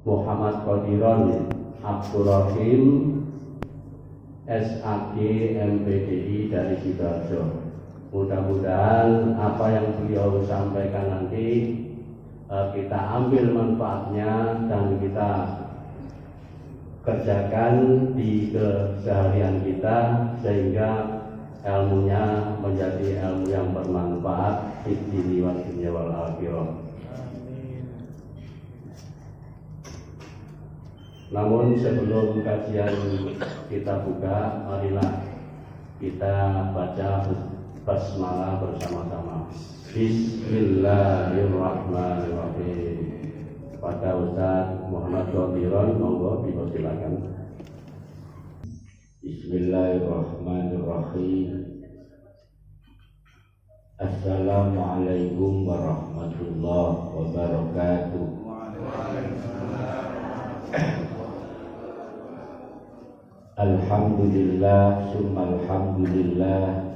Muhammad Qadiron Abdurrahim SAG MPDI dari Sidoarjo. Mudah-mudahan apa yang beliau sampaikan nanti kita ambil manfaatnya dan kita kerjakan di keseharian kita sehingga ilmunya menjadi ilmu yang bermanfaat di dunia wal akhirah. Namun sebelum kajian kita buka, marilah kita baca basmalah bersama-sama. Bismillahirrahmanirrahim. Pada Ustaz Muhammad Qadiron, monggo dipersilakan. Bismillahirrahmanirrahim. Assalamualaikum warahmatullahi wabarakatuh. Alhamdulillah summa alhamdulillah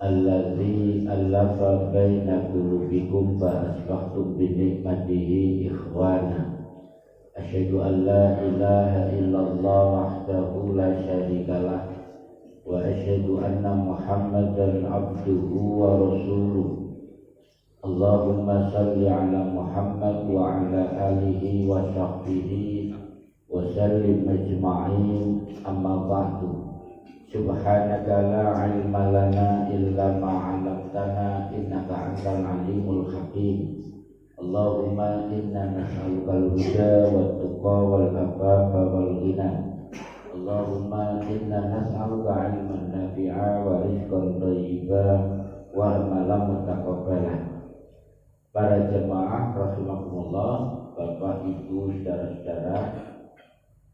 alladzi allafa baina qulubikum fa asbahtum bi ni'matihi ikhwana. Asyhadu an la ilaha illallah wahdahu la syarikalah wa asyhadu anna Muhammadan abduhu wa rasuluh. Allahumma salli ala Muhammad wa ala alihi wa sahbihi wa sallim ajma'in. Amma ba'du. Subhanaka la ilma lana illa ma 'allamtana innaka antal alimul hakim. Allahumma inna nas'aluka al-huda wa tuqa wal afafa wal ghina. Allahumma inna nas'aluka 'ilman nafi'a wa rizqan thayyiban wa amalan mutaqabbalan. Para jemaah rahimakumullah, Bapak Ibu saudara-saudara,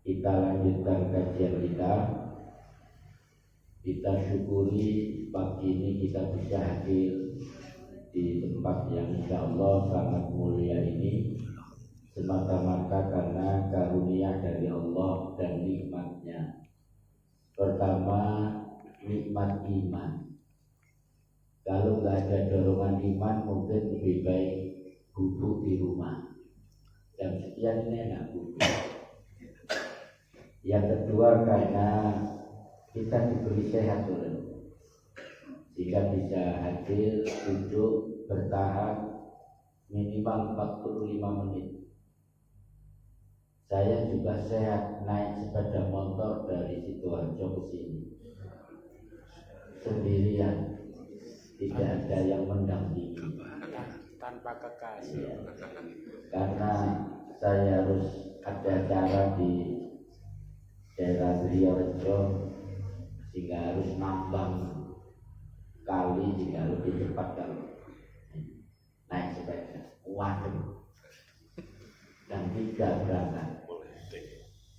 kita lanjutkan kajian kita. Kita syukuri pagi ini kita bisa hadir di tempat yang insya Allah sangat mulia ini semata-mata karena karunia dari Allah dan nikmatnya. Pertama, nikmat iman. Kalau nggak ada dorongan iman mungkin lebih baik duduk di rumah. Jam sekian ini enak duduk. Yang kedua, karena kita diberi sehat oleh Allah, sehingga bisa hadir, duduk, bertahan minimal 45 menit. Saya juga sehat naik sepeda motor dari Sidoarjo ke sini sendirian, tidak ada yang mendampingi tanpa kekasih. Ya, karena saya harus ada acara di daerah Sidoarjo sehingga harus nambang kali jika lebih cepat kalau naik sepeda. Waduh, dan tidak berangkat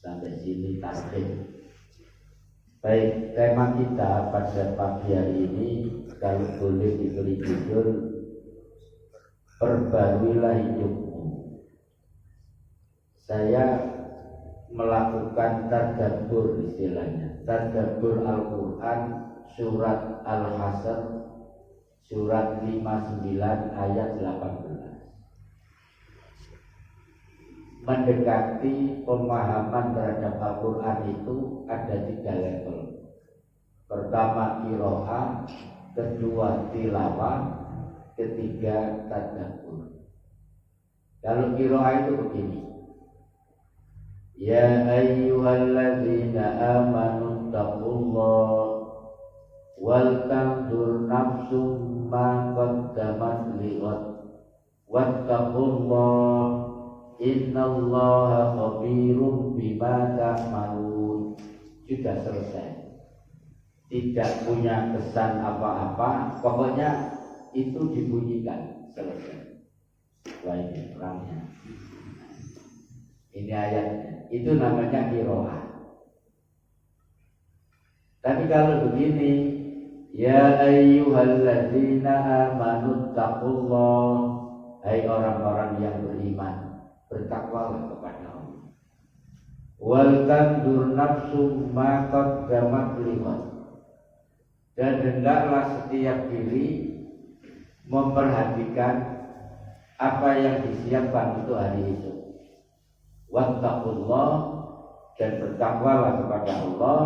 sampai sini target. Baik, tema kita pada pagi hari ini kalau boleh diberi judul Perbarilah Hidupmu. Saya melakukan tadabbur, istilahnya tadabbur Al-Quran surat Al-Hasr surat 59 ayat 18. Mendekati pemahaman terhadap Al-Quran itu ada 3 level. Pertama qiraah, kedua tilawah, ketiga tadabbur. Kalau qiraah itu begini: ya ayyuhalladzina amanu taqullah wal tanzur nafsum ma qaddamat lighad wattaqullah innallaha khabirum bima ta'malun. Sudah selesai, tidak punya kesan apa-apa, pokoknya itu dibunyikan, selesai. Wah, ini perangnya, ini ayatnya, itu namanya qiraah. Tapi kalau begini, ya ayyuhalladzina amanu taqullah, hai orang-orang yang beriman, bertakwalah kepada Allah. Wal tanzur nafsum ma qaddamat lighad, dan hendaklah setiap diri memperhatikan apa yang disiapkan untuk hari esok. Wattaqullah, dan bertakwalah kepada Allah.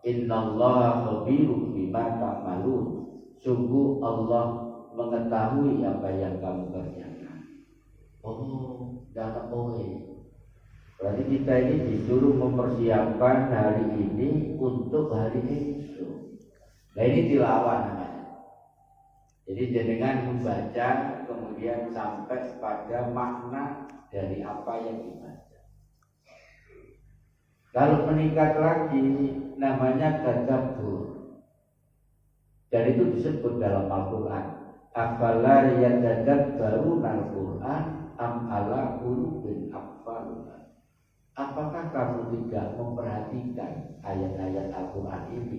Innallaha khabirun bima ta'malun. Sungguh Allah mengetahui apa yang kamu kerjakan. Oh, jangan berarti kita ini disuruh mempersiapkan hari ini untuk hari esok. Nah ini tilawah namanya. Jadi jenengan membaca kemudian sampai pada makna dari apa yang dibaca. Kalau meningkat lagi namanya tadabbur. Dan itu disebut dalam Al-Quran. Afala yatadabbaruna al-Quran am ala qulubin aqfaluha. Apakah kamu tidak memperhatikan ayat-ayat Al-Quran ini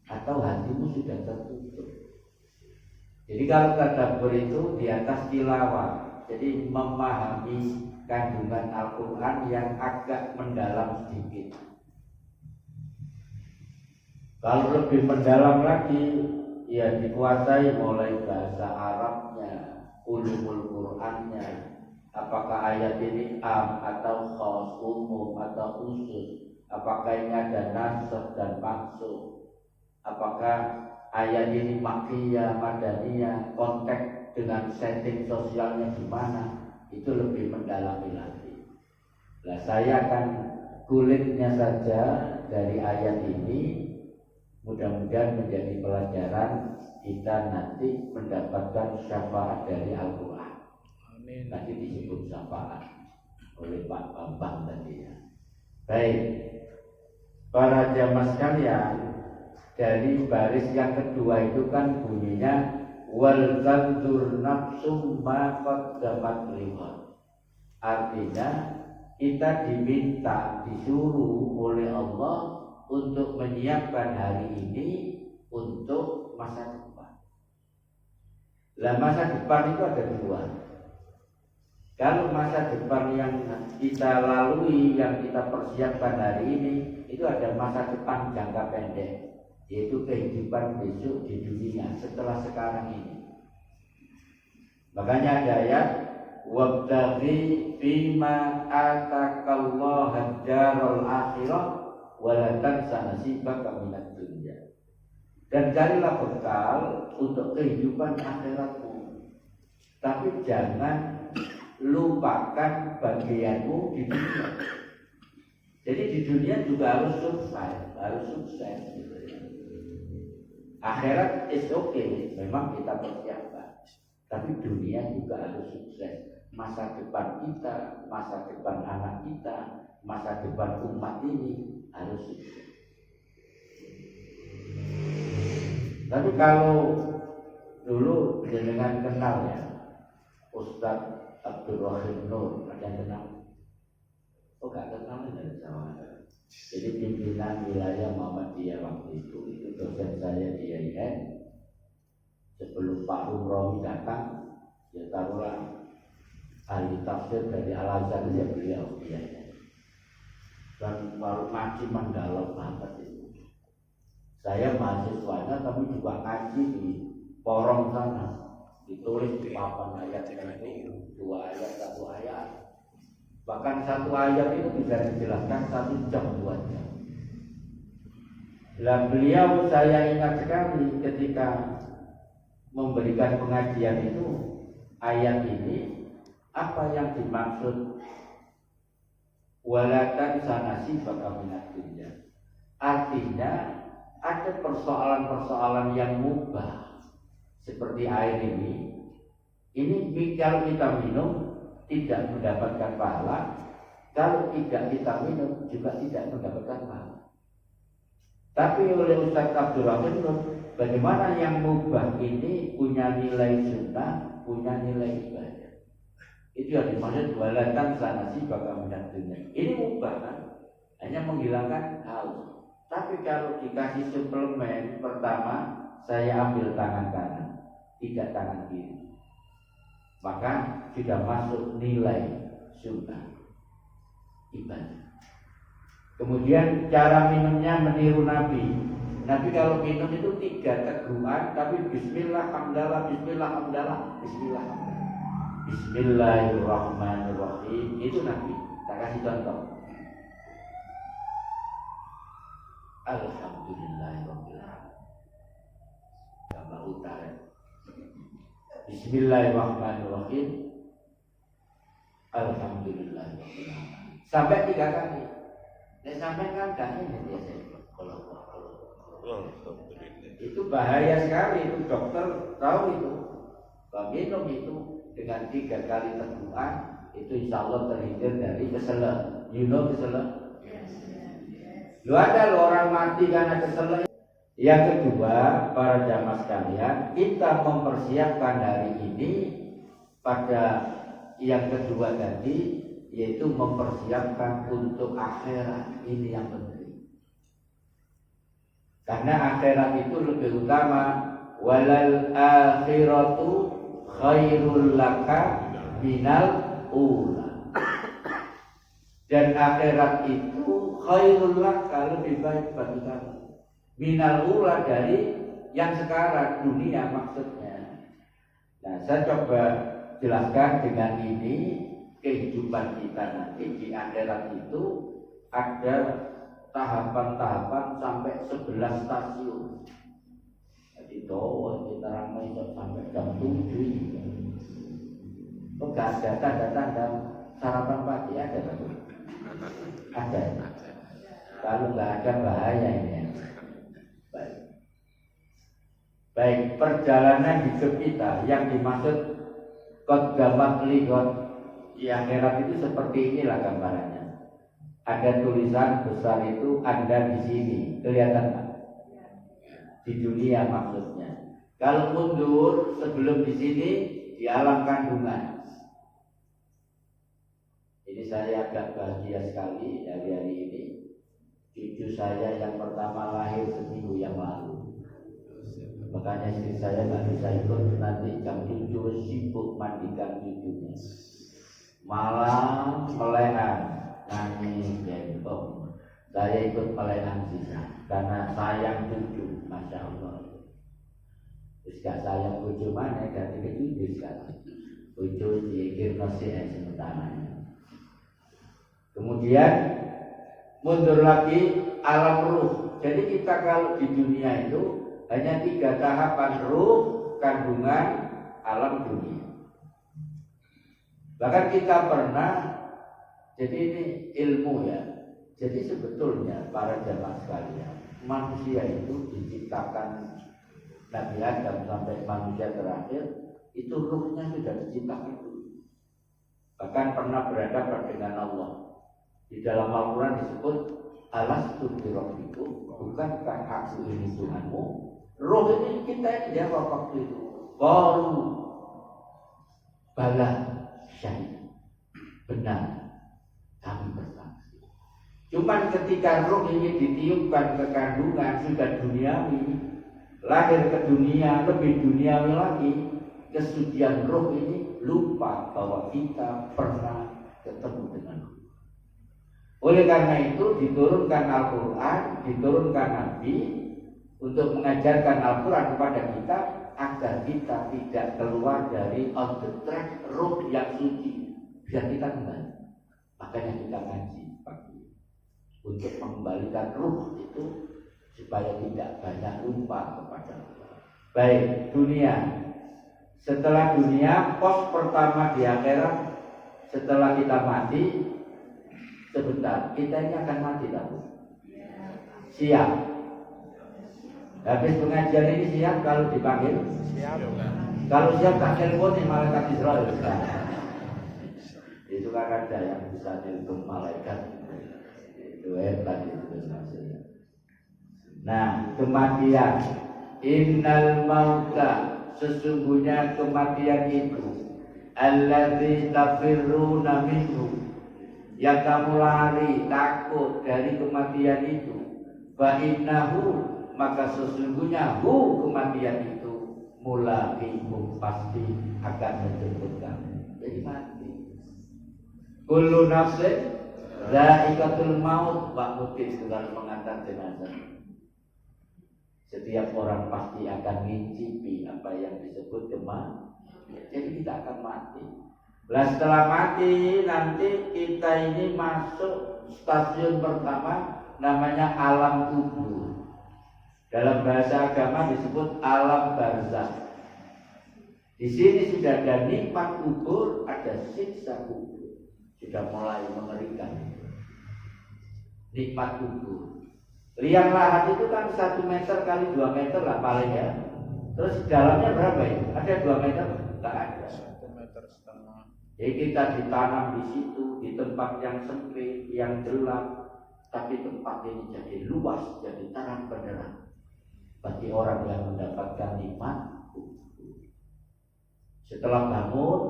atau hatimu sudah tertutup? Jadi kalau tadabbur itu di atas tilawah. Jadi memahami kandungan Al-Quran yang agak mendalam sedikit. Kalau lebih mendalam lagi, ya dikuasai mulai bahasa Arabnya, ulumul Qur'annya. Apakah ayat ini am atau khas, umum atau khusus? Apakah ini ada nasakh dan mansukh? Apakah ayat ini makkiyah, madaniyah, konteks dengan setting sosialnya gimana? Itu lebih mendalami lagi. Nah, saya akan kulitnya saja dari ayat ini. Mudah-mudahan menjadi pelajaran kita nanti mendapatkan syafaat dari Al-Quran. Amin. Nanti disebut syafaat oleh Pak Bambang tadi ya. Baik, para jamaah sekalian, dari baris yang kedua itu kan bunyinya wal tanzur nafsum ma qaddamat lihat. Artinya kita diminta, disuruh oleh Allah untuk menyiapkan hari ini untuk masa depan. Lah masa depan itu ada dua. Kalau masa depan yang kita lalui, yang kita persiapkan hari ini, itu ada masa depan jangka pendek, yaitu kehidupan besok di dunia setelah sekarang ini. Makanya ada ayat wabtaghi fima atakallahu ad-darul akhirah wala tansa nasibaka minad dunya. Dan carilah bekal untuk kehidupan akhiratmu, tapi jangan lupakan bagianmu di dunia. Jadi di dunia juga harus sukses gitu ya. Akhirat is okay, memang kita persiapkan, tapi dunia juga harus sukses. Masa depan kita, masa depan anak kita, masa depan umat ini harus sukses. Tapi kalau dulu jenengan kenal ya Ustadz Abdul Rahim Nur, ada yang kenal? Oh gak kenal dari sama. Jadi pimpinan wilayah Muhammadiyah waktu itu dosen saya di IAIN. Sebelum Pak Umromi datang, ya taruhlah ahli tafsir dari Al-Azhar ya beliau ya. Dan baru ngaji mendalam banget itu. Saya mahasiswanya tapi juga ngaji di porong sana, ditulis di papan ayat itu 2 ayat 1 ayat. Bahkan 1 ayat itu bisa dijelaskan 1 jam 2 jam. Dan beliau saya ingat sekali ketika memberikan pengajian itu ayat ini apa yang dimaksud walatan sanasi bakal minat dunia. Artinya ada persoalan-persoalan yang mubah seperti air ini kalau kita minum tidak mendapatkan pahala, kalau tidak kita minum juga tidak mendapatkan pahala. Tapi oleh Ustaz Abdul Rahim, bagaimana yang mubah ini punya nilai sunnah, punya nilai ibadah. Itu yang dimaksud walatan sanasi bakal minat dunia. Ini mubah kan, hanya menghilangkan haus. Tapi kalau dikasih suplemen, pertama saya ambil tangan kanan, tidak tangan kiri, maka sudah masuk nilai sunnah ibadah. Kemudian cara minumnya meniru Nabi. Nabi kalau minum itu 3 teguhan, tapi bismillah hamdalah, bismillah hamdalah, bismillah hamdalah, bismillahirrahmanirrahim. Itu Nabi. Tak kasih contoh. Alhamdulillahirabbil alamin. Gambar utara. Bismillahirrahmanirrahim. Alhamdulillahirabbil alamin. Sampai 3 kali. Nek sampai kan gak ini biasa. Kalau itu bahaya sekali, itu dokter tahu itu. Kalau minum itu dengan 3 kali teguhan, itu insya Allah terhindar dari keselak. You know keselak? Lu ada lo orang mati karena keselak. Yang kedua, para jamaah sekalian, kita mempersiapkan hari ini pada yang kedua tadi, yaitu mempersiapkan untuk akhirat. Ini yang penting. Karena akhirat itu lebih utama. Walal akhiratu khairul laka minal ula. Dan akhirat itu khairul laka, lebih baik bagi kamu minal ula, dari yang sekarang, dunia maksudnya. Nah, saya coba jelaskan dengan ini. Kehidupan kita nanti di akhirat itu ada tahapan-tahapan sampai 11 stasiun. Jadi doa kita ramai sampai jam 7. Kok gak ada tanda-tanda sarapan pagi? Ada tak? Ada. Kalau nggak ada bahaya ini. Baik, perjalanan hidup kita yang dimaksud qaddamat liqat di akhirat itu seperti inilah gambarannya. Ada tulisan besar itu Anda di sini, kelihatan Pak? Di dunia maksudnya. Kalau mundur sebelum di sini di alam kandungan. Ini saya agak bahagia sekali hari-hari ini. Cucu saya yang pertama lahir seminggu yang lalu. Makanya istri saya nggak bisa ikut, nanti jam 7 sibuk mandikan cucunya. Malam melehan, nangis jempol. Saya ikut melehan sisa karena sayang cucu, masya Allah. Terus gak sayang cucu mana, ganti ke cucu sekarang. Cucu diikir nasi sementara. Kemudian mundur lagi alam ruh. Jadi kita kalau di dunia itu hanya 3 tahapan: ruh, kandungan, alam dunia. Bahkan kita pernah, jadi ini ilmu ya. Jadi sebetulnya para jamaah sekalian, manusia itu diciptakan Nabi Adam sampai manusia terakhir, itu ruhnya sudah diciptakan dulu. Bahkan pernah berhadapan dengan Allah. Di dalam Al-Quran disebut alastu birabbikum, bukankah aku ini Tuhanmu? Roh ini kita ini jawab waktu itu. Qalu bala syahid. Benar, kami bersaksi. Cuman ketika roh ini ditiupkan ke kandungan, sudah duniawi, lahir ke dunia, lebih duniawi lagi, kesucian roh ini lupa bahwa kita pernah ketemu dengan roh. Oleh karena itu diturunkan Al-Quran, diturunkan Nabi untuk mengajarkan Al-Quran kepada kita agar kita tidak keluar dari on the track roh yang suci, biar kita kembali. Makanya kita ngaji pagi untuk mengembalikan ruh itu supaya tidak banyak lupa kepada Allah. Baik, dunia. Setelah dunia, pos pertama di akhirat, setelah kita mati, sebentar, kita ini akan mati tahu. Siap. Habis pengajian ini siap kalau dipanggil? Siap. Kalau siap tak telepon nih malaikat Israel. Itu kan ada yang bisa telepon malaikat. Itu hebat itu maksudnya. Nah, kematian. Innal mauta, sesungguhnya kematian itu alladzi tafirruna minhu, yang kamu lari takut dari kematian itu. Fa innahu, maka sesungguhnya kematian itu mulaqikum, pasti akan menjemput kamu. Jadi mati. Kullu nafsin dha'iqatul maut, Pak Mutis sedang mengantar jenazah. Setiap orang pasti akan mencicipi apa yang disebut kematian. Jadi kita akan mati. Nah, setelah mati nanti kita ini masuk stasiun pertama namanya alam kubur. Dalam bahasa agama disebut alam barzakh. Di sini sudah ada nikmat kubur, ada siksa kubur. Sudah mulai mengerikan. Nikmat kubur. Liang lahat itu kan 1 meter kali 2 meter lah paling ya. Terus dalamnya berapa itu? Ada 2 meter? Enggak ada. 1,5 meter. Jadi kita ditanam di situ, di tempat yang sempit, yang gelap, tapi tempat ini jadi luas, jadi terang benderang bagi orang yang mendapatkan nikmat. Setelah bangun,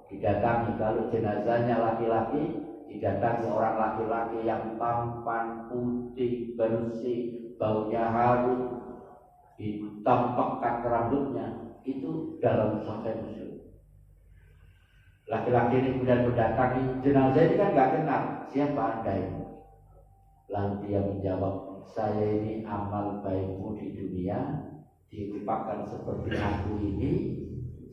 didatangi, kalau jenazahnya laki-laki, didatangi orang laki-laki yang tampan, putih, bersih, baunya harum, hitam pekat rambutnya, itu dalam Sahih Muslim. Laki-laki ini kemudian mendatangi jenazah ini kan nggak kenal siapa anda ini. Lalu dia menjawab, saya ini amal baikmu di dunia dirupakan seperti aku ini.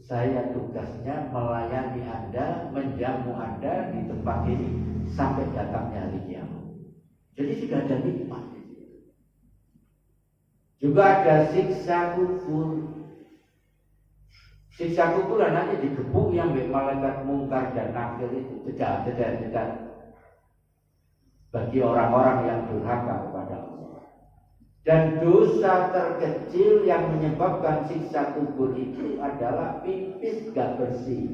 Saya tugasnya melayani anda, menjamu anda di tempat ini sampai datangnya hari kiamat. Jadi sudah ada nikmat. Juga ada siksa kubur. Siksa kubur nanti digebuk yang malaikat mungkar dan nakir itu jedar bagi orang-orang yang durhaka kepada Allah. Dan dosa terkecil yang menyebabkan siksa kubur itu adalah pipis gak bersih.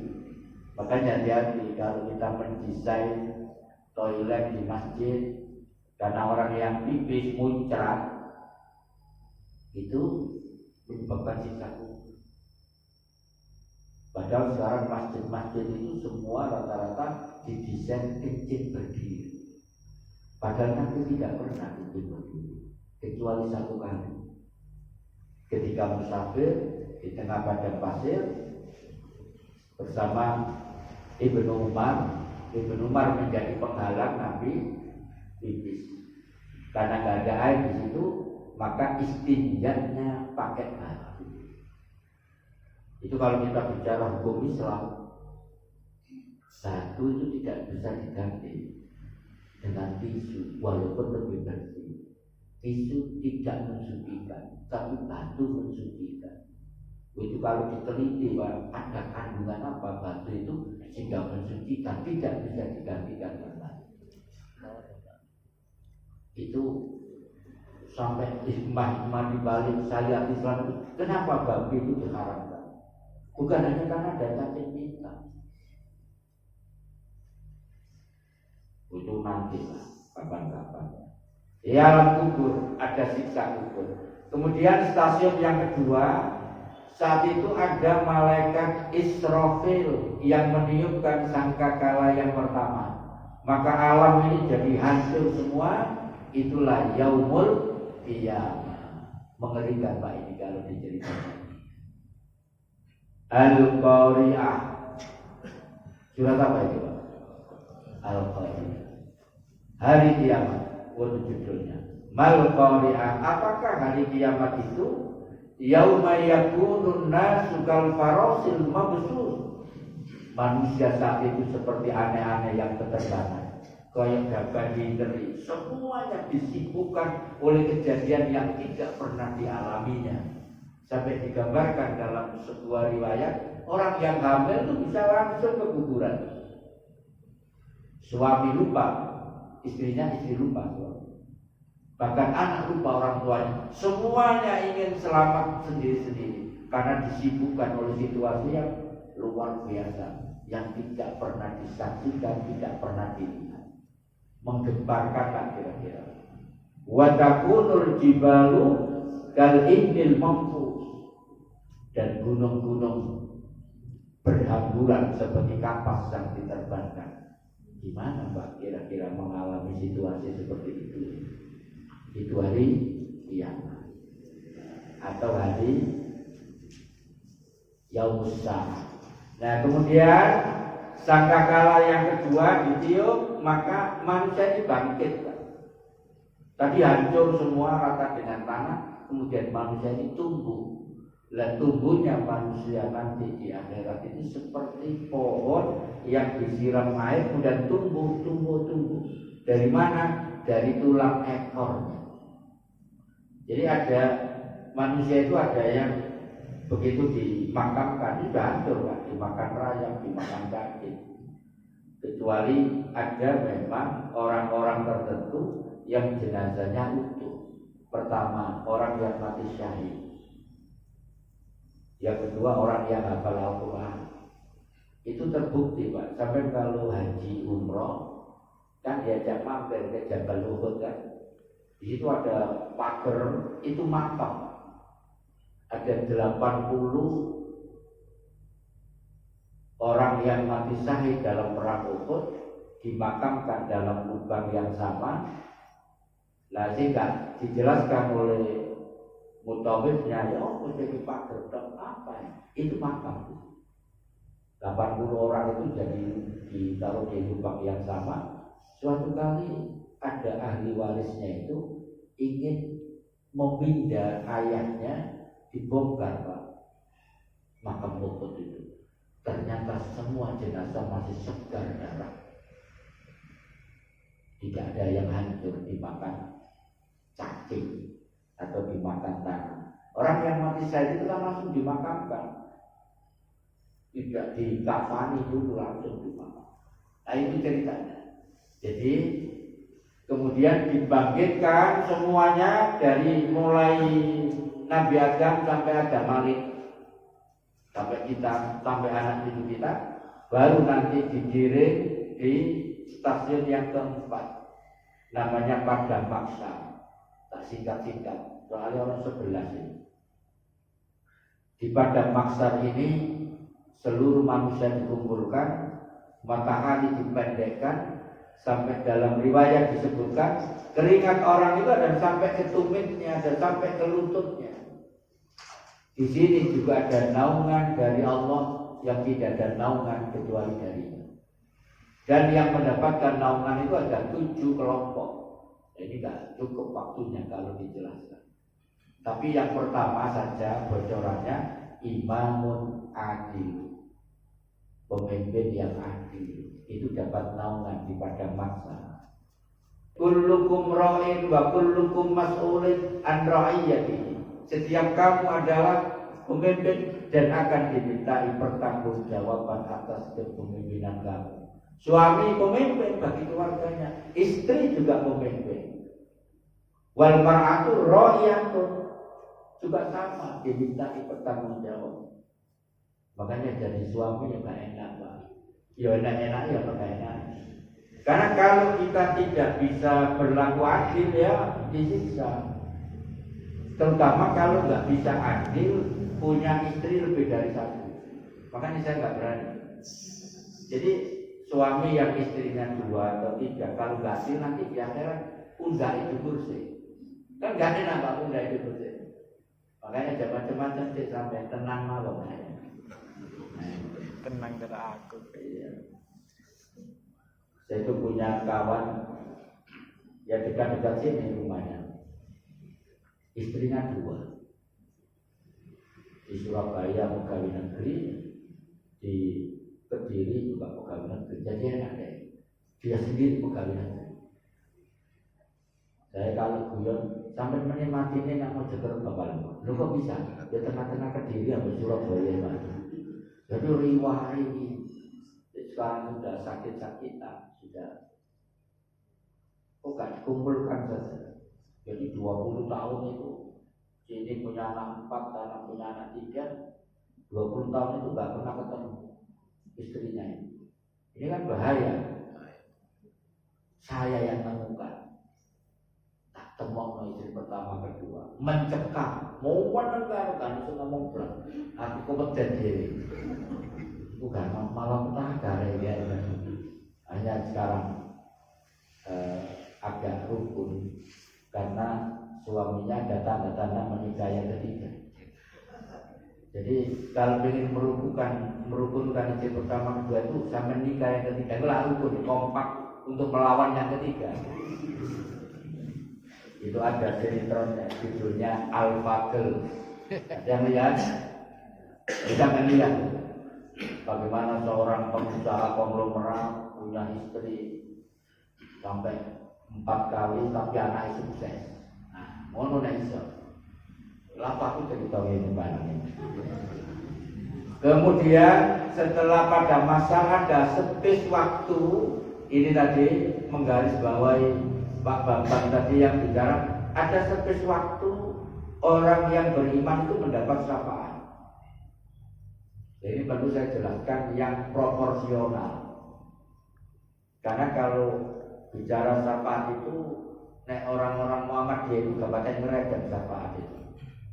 Makanya hati-hati kalau kita mendesain toilet di masjid, karena orang yang pipis muncrat itu menyebabkan siksa kubur. Padahal sekarang masjid-masjid itu semua rata-rata didesain kencing berdiri. Padahal Nabi tidak pernah kencing berdiri, kecuali 1 kali. Ketika musafir di tengah padang pasir bersama Ibnu Umar. Ibnu Umar menjadi penghalang Nabi pipis. Karena nggak ada air di situ, maka istinjanya pakai batu. Itu kalau kita bicara hukum Islam, batu itu tidak bisa diganti dengan tisu, walaupun lebih bersih. Tisu tidak mensucikan, tapi batu mensucikan. Itu kalau diteliti, ada kandungan apa batu itu sehingga mensucikan, tidak bisa digantikan dengan batu. Itu sampai hikmah di balik syariat Islam itu, kenapa babi itu diharamkan? Bukan hanya karena ada cacing hitam. Itu nanti lah, kapan-kapan. Di alam kubur ada siksa kubur. Kemudian stasiun yang kedua, saat itu ada malaikat Israfil yang meniupkan sangkakala yang pertama. Maka alam ini jadi hancur semua. Itulah yaumul qiyamah. Mengerikan Pak ini kalau diceritakan. Al-Qari'ah. Surat apa itu Pak? Al-Qari'ah. Hari kiamat. Itu judulnya. Mal-Qari'ah. Apakah hari kiamat itu? Yauma yakunun nasu kal farasil mabsus. Manusia saat itu seperti aneh-aneh yang keterbangan, kayak gagak diberi. Semuanya disibukkan oleh kejadian yang tidak pernah dialaminya. Sampai digambarkan dalam sebuah riwayat, orang yang hamil itu bisa langsung ke kuburan. Suami lupa, istri lupa. Bahkan anak lupa orang tuanya. Semuanya ingin selamat sendiri-sendiri karena disibukkan oleh situasi yang luar biasa, yang tidak pernah disaksikan, tidak pernah dilihat. Menggemparkan kira-kira. Wa takunul jibalu kal indil mampu. Dan gunung-gunung berhamburan seperti kapas yang diterbangkan. Gimana Pak kira-kira mengalami situasi seperti itu? Itu hari kiamat atau hari Yaumus Sa'a. Nah kemudian sangkakala yang kedua ditiup, maka manusia ini bangkit. Tadi hancur semua rata dengan tanah, kemudian manusia ini tumbuh. Dan tumbuhnya manusia nanti di akhirat itu seperti pohon yang disiram air kemudian tumbuh. Dari mana? Dari tulang ekornya. Jadi ada manusia itu ada yang begitu dimakamkan sudah hancur Pak, dimakan rayap, dimakan cacing. Kecuali ada memang orang-orang tertentu yang jenazahnya utuh. Pertama, orang yang mati syahid. Yang kedua, orang yang hafal Al-Quran. Itu terbukti Pak. Sampai kalau haji umroh kan diajak mampir ke Jabal Uhud kan. Di situ ada pagar, itu makam. Ada 80 orang yang mati syahid dalam perang Uhud dimakamkan dalam lubang yang sama. Nah, sehingga dijelaskan oleh mutawifnya, ya jadi pagar apa ya? Itu makam. 80 orang itu jadi ditaruh di lubang yang sama. Suatu kali ada ahli warisnya itu ingin memindah ayahnya, dibongkar Pak makam Uhud itu. Ternyata semua jenazah masih segar darah. Tidak ada yang hancur dimakan cacing atau dimakan tanah. Orang yang mati syahid itu kan langsung dimakamkan, tidak dikafani dulu, langsung dimakan. Nah itu ceritanya. Jadi kemudian dibangkitkan semuanya dari mulai Nabi Adam sampai Adam Malik, sampai kita, sampai anak cucu kita, baru nanti digiring di stasiun yang keempat, namanya Padang Maksar. Tak singkat-singkat, soalnya orang 11 ini. Di Padang Maksar ini seluruh manusia dikumpulkan, matahari dipendekkan, sampai dalam riwayat disebutkan keringat orang itu ada sampai ke tumitnya, ada sampai ke lututnya. Di sini juga ada naungan dari Allah yang tidak ada naungan kecuali darinya. Dan yang mendapatkan naungan itu ada 7 kelompok. Ini tidak cukup waktunya kalau dijelaskan. Tapi yang pertama saja bocorannya, imamun adil, pemimpin yang adil, itu dapat naungan di Padang Maksar. Kullukum ra'in wa kullukum mas'ulin an ra'iyatihi. Setiap kamu adalah pemimpin dan akan dimintai pertanggungjawaban atas kepemimpinan kamu. Suami pemimpin bagi keluarganya, istri juga pemimpin. Wal mar'atu ra'iyatun, juga sama, dimintai pertanggungjawab. Makanya jadi suami ya gak enak Pak. Ya enak-enak ya gak enak. Karena kalau kita tidak bisa berlaku adil ya disiksa. Terutama kalau nggak bisa adil, punya istri lebih dari 1. Makanya saya nggak berani. Jadi suami yang istrinya 2 atau 3, kalau nggak adil nanti di akhirat undak itu kursi. Kan nggak enak Pak undak itu kursi. Makanya macam-macam sih sampai tenang malam. Tenang dari aku. Iya. Saya itu punya kawan ya dekat-dekat sini rumahnya. Istrinya 2. Di Surabaya pegawai negeri, di Kediri juga pegawai negeri. Jadi enak deh. Dia sendiri pegawai negeri. Saya kalau guyon sampai menikmati ini nggak mau jeger bapak lu. Lu kok bisa? Di tengah-tengah Kediri sampai Surabaya Pak. Jadi riwah ini sekarang sudah sakit-sakitan, sudah kok gak dikumpulkan saja. Jadi 20 tahun itu sini punya anak 4, anak punya anak 3, 20 tahun itu gak pernah ketemu istrinya ini. Ini kan bahaya. Saya yang temukan. Tak temuk istri pertama kedua, mencekam, mau menengah kan itu ngomong berat. Aku kompeten diri. Bukan malam petaka ya. Hanya sekarang agak rukun karena suaminya ada tanda-tanda menikah yang ketiga. Jadi kalau ingin merukunkan istri pertama kedua itu sampai nikah yang ketiga itulah rukun, kompak untuk melawan yang ketiga. Itu ada sinetron judulnya Al-Fadl. Ada yang lihat? Bisa melihat bagaimana seorang pengusaha konglomerat punya istri sampai 4 kali tapi anak sukses. Nah, ngono nek iso. Lapa aku cerita ini barang ini. Kemudian setelah pada masa ada space waktu, ini tadi menggarisbawahi Pak Bambang tadi yang bicara, ada space waktu orang yang beriman itu mendapat syafaat. Jadi perlu saya jelaskan yang proporsional. Karena kalau bicara syafaat itu, nek orang-orang Muhammadiyah itu gak pakai ngereden syafaat itu.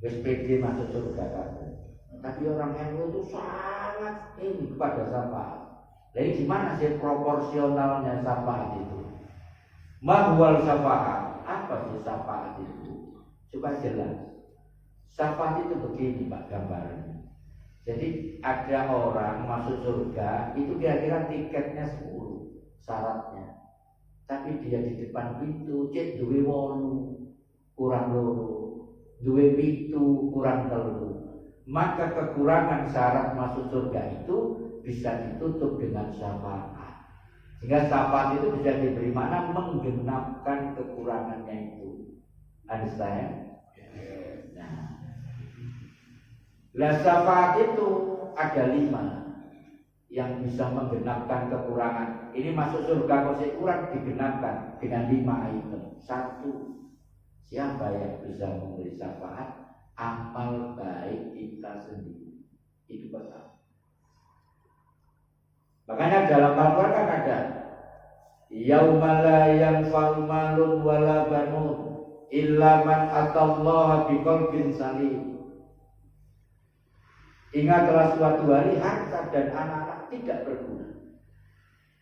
Wis pede masuk surga kabeh. Tapi orang NU itu sangat ini kepada syafaat. Jadi gimana sih proporsionalnya syafaat itu? Mahwal syafaat, apa sih syafaat itu? Coba jelas. Syafaat itu begini Pak gambarannya. Jadi ada orang masuk surga itu kira-kira tiketnya 10 syaratnya. Tapi dia di depan pintu cek duwe 8 kurang 2, duwe 7 kurang 3. Maka kekurangan syarat masuk surga itu bisa ditutup dengan syafaat. Sehingga syafaat itu bisa diberi makna menggenapkan kekurangannya itu. Understand? Nah, syafaat itu ada 5 yang bisa menggenapkan kekurangan. Ini masuk surga kok kurang digenapkan dengan 5 item. 1, siapa yang bisa memberi syafaat? Amal baik kita sendiri. Itu pertama. Makanya dalam Al-Quran kan ada yauma la yanfa'u malun wala banun illa man atallaha biqalbin salim. Ingatlah suatu hari harta dan anak-anak tidak berguna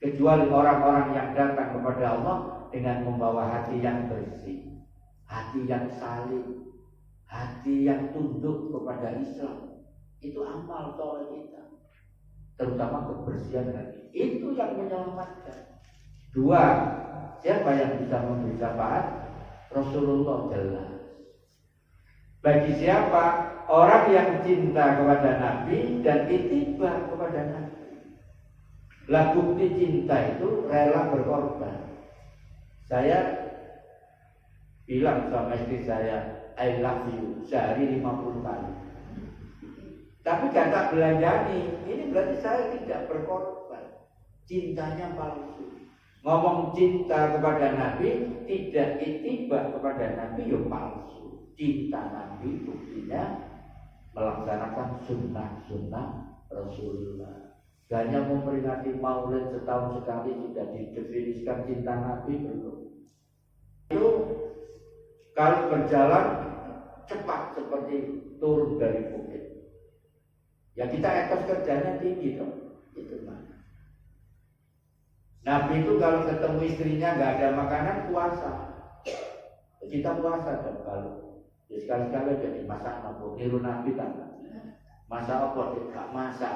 kecuali orang-orang yang datang kepada Allah dengan membawa hati yang bersih, hati yang salim, hati yang tunduk kepada Islam. Itu amal soleh kita, terutama kebersihan hati. Itu yang menyelamatkan. 2, siapa yang bisa memberi syafaat? Rasulullah jelas. Bagi siapa? Orang yang cinta kepada Nabi dan ittiba kepada Nabi. Lah bukti cinta itu rela berkorban. Saya bilang sama istri saya, I love you sehari 50 kali. Tapi kata belanjani, ini berarti saya tidak berkorban. Cintanya palsu. Ngomong cinta kepada Nabi, tidak ittiba kepada Nabi, ya palsu. Cinta Nabi buktinya melaksanakan sunnah-sunnah Rasulullah. Hanya memperingati maulid setahun sekali sudah didefinisikan cinta Nabi belum. Itu kalau berjalan cepat seperti turun dari bukit. Ya kita etos kerjanya tinggi dong. Itu mana? Nabi itu kalau ketemu istrinya nggak ada makanan puasa. Kita puasa dong kalau. Ya sekali-sekali jadi masak mampu niru Nabi tak? Masak apa? Tidak masak.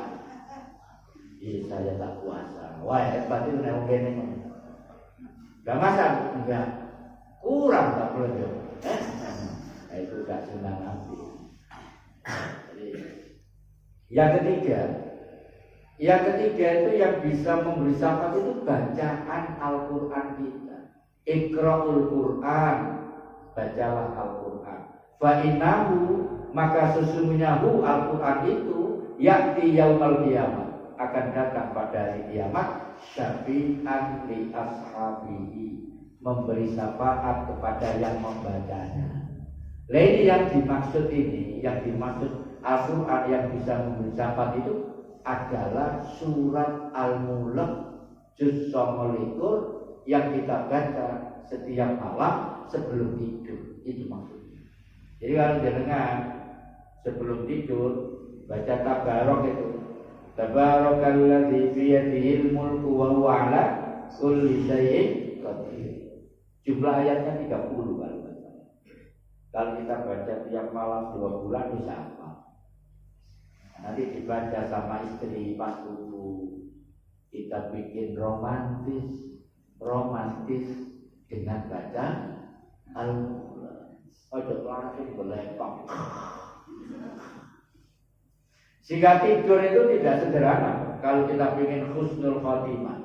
Iya saya tak puasa. Wah hebat itu nek ngene. Gak masak? Enggak. Kurang tak boleh. Nah, itu gak sunnah Nabi. Yang ketiga itu yang bisa memberi syafaat itu bacaan Al-Quran kita. Iqra'ul Quran, bacalah Al-Quran. Fa'innahu, maka sesungguhnya Al-Quran itu ya'ti yaumal qiyamah, akan datang pada hari kiamat, syafi'an li ashabihi, memberi syafaat kepada yang membacanya. Ini yang dimaksud Al-Quran yang bisa memberi syafaat itu adalah surat Al-Mulk juz 29 yang kita baca setiap malam sebelum tidur. Itu maksudnya. Jadi kalau jangan sebelum tidur baca tabarok itu. Tabarakalladzi biyadihil mulku wa huwa ala kulli syai'in qadir. Jumlah ayatnya 30 kalau kita baca tiap malam 2 bulan bisa apa? Nanti dibaca sama istri pas dulu. Kita bikin romantis dengan baca Al-Quran. Ojo langsung berlepok. Sehingga tidur itu tidak sederhana kalau kita ingin husnul khotimah.